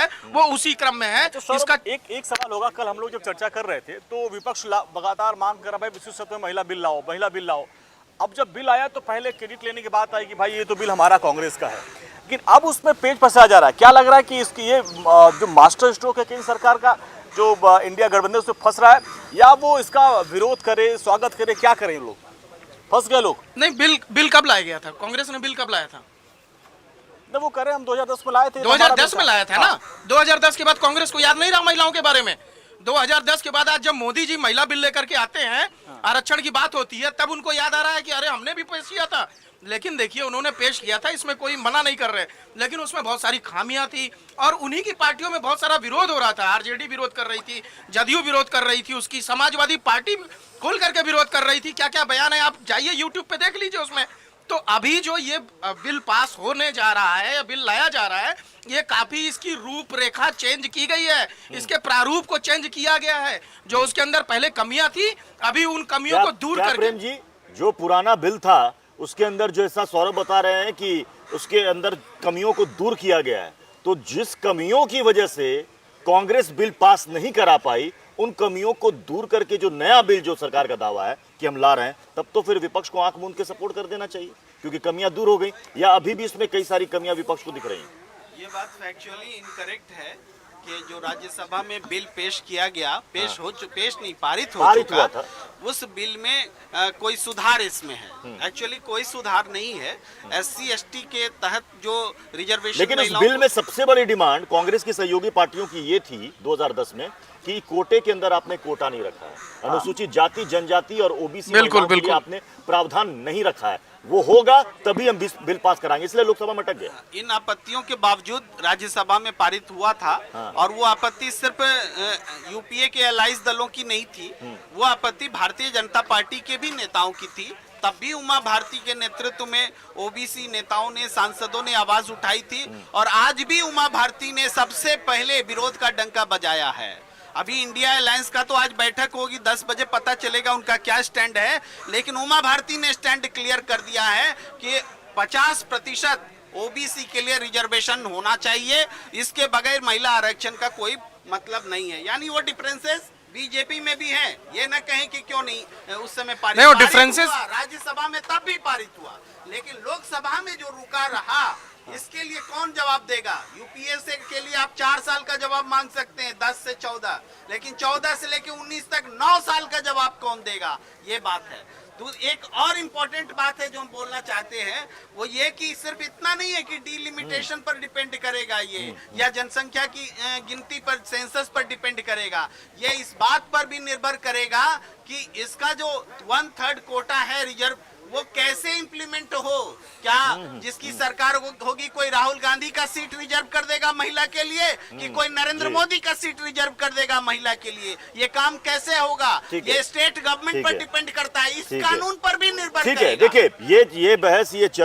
है वो उसी क्रम में है। तो इसका एक सवाल होगा, कल हम लोग जब चर्चा कर रहे थे तो विपक्ष लगातार मांग कर रहा भाई विशेष सत्र में महिला बिल लाओ, महिला बिल लाओ। अब जब बिल आया तो पहले क्रेडिट लेने की बात आई कि भाई ये तो बिल हमारा कांग्रेस का है, लेकिन अब उसमें पेच फंसा जा रहा है। क्या लग रहा है कि इसकी ये जो मास्टर स्ट्रोक है केंद्र सरकार का, जो इंडिया गठबंधन उसमें फंस रहा है, या वो इसका विरोध करे, स्वागत करे, क्या करें लोग? फंस गए लोग। नहीं, बिल कब लाया गया था? कांग्रेस ने बिल कब लाया था? ना वो करे, हम 2010 में लाए थे। 2010 में लाया था ना। 2010 के बाद कांग्रेस को याद नहीं रहा महिलाओं के बारे में? 2010 के बाद आज जब मोदी जी महिला बिल लेकर के आते हैं, आरक्षण की बात होती है, तब उनको याद आ रहा है कि अरे हमने भी पेश किया था। लेकिन देखिए उन्होंने पेश किया था, इसमें कोई मना नहीं कर रहे, लेकिन उसमें बहुत सारी खामियां थी और उन्हीं की पार्टियों में बहुत सारा विरोध हो रहा था। आरजेडी विरोध कर रही थी, जदयू विरोध कर रही थी, उसकी समाजवादी पार्टी खोल करके विरोध कर रही थी। क्या क्या बयान है, आप जाइए यूट्यूब पे देख लीजिए उसमें। तो अभी जो ये बिल पास होने जा रहा है या बिल लाया जा रहा है, ये काफी इसकी रूपरेखा चेंज की गई है, इसके प्रारूप को चेंज किया गया है। जो उसके अंदर पहले कमियां थी, अभी उन कमियों को दूर करके। प्रेम जी, जो पुराना बिल था उसके अंदर जो ऐसा सौरभ बता रहे हैं कि उसके अंदर कमियों को दूर किया गया है, तो जिस कमियों की वजह से कांग्रेस बिल पास नहीं करा पाई, उन कमियों को दूर करके जो नया बिल जो सरकार का दावा है कि हम ला रहे हैं, तब तो फिर विपक्ष को आंख मूंद के सपोर्ट कर देना चाहिए, क्योंकि कमियां दूर हो गई। या अभी भी इसमें कई सारी कमियां विपक्ष को दिख रही हैं? ये बात फैक्चुअली इनकरेक्ट है कि जो राज्यसभा में बिल पेश किया गया, पेश नहीं, पारित हो चुका था, उस बिल में कोई सुधार इसमें है। एक्चुअली कोई सुधार नहीं है। SC ST के तहत जो रिजर्वेशन, लेकिन उस बिल में सबसे बड़ी डिमांड कांग्रेस की सहयोगी पार्टियों की ये थी 2010 में कि कोटे के अंदर आपने कोटा नहीं रखा है, अनुसूचित जाति, जनजाति और ओबीसी बिल्कुल आपने प्रावधान नहीं रखा है। वो होगा तभी हम बिल पास कराएंगे, इसलिए लोकसभा में अटक गया। इन आपत्तियों के बावजूद राज्यसभा में पारित हुआ था। और वो आपत्ति सिर्फ यूपीए के अलाइज दलों की नहीं थी, वो आपत्ति भारतीय जनता पार्टी के भी नेताओं की थी। तब भी उमा भारती के नेतृत्व में ओबीसी नेताओं ने, सांसदों ने आवाज उठाई थी, और आज भी उमा भारती ने सबसे पहले विरोध का डंका बजाया है। अभी इंडिया अलायंस का तो आज बैठक होगी, 10 बजे पता चलेगा उनका क्या स्टैंड है, लेकिन उमा भारती ने स्टैंड क्लियर कर दिया है कि 50% ओबीसी के लिए रिजर्वेशन होना चाहिए, इसके बगैर महिला आरक्षण का कोई मतलब नहीं है। यानी वो डिफरेंसेस बीजेपी में भी है, ये न कहें कि क्यों नहीं उस समय पारित नहीं, वो डिफरेंसेस राज्यसभा में तब भी पारित हुआ, लेकिन लोकसभा में जो रुका रहा, इसके लिए कौन जवाब देगा? यूपीए से के लिए आप 4 साल का जवाब मांग सकते हैं, 10 से 14, लेकिन 14 से लेकर 19 तक 9 साल का जवाब कौन देगा? ये बात है। तो एक और इम्पोर्टेंट बात है जो हम बोलना चाहते हैं, वो ये कि सिर्फ इतना नहीं है कि डिलिमिटेशन पर डिपेंड करेगा ये, या जनसंख्या की गिनती पर, सेंसस पर डिपेंड करेगा। ये इस बात पर भी निर्भर करेगा कि इसका जो 1/3 कोटा है रिजर्व, वो कैसे इंप्लीमेंट हो। क्या जिसकी सरकार होगी, कोई राहुल गांधी का सीट रिजर्व कर देगा महिला के लिए, कि कोई नरेंद्र मोदी का सीट रिजर्व कर देगा महिला के लिए? ये काम कैसे होगा? ये स्टेट गवर्नमेंट पर डिपेंड करता है, इस कानून पर भी निर्भर करेगा। देखिए ये बहस, ये चर्चा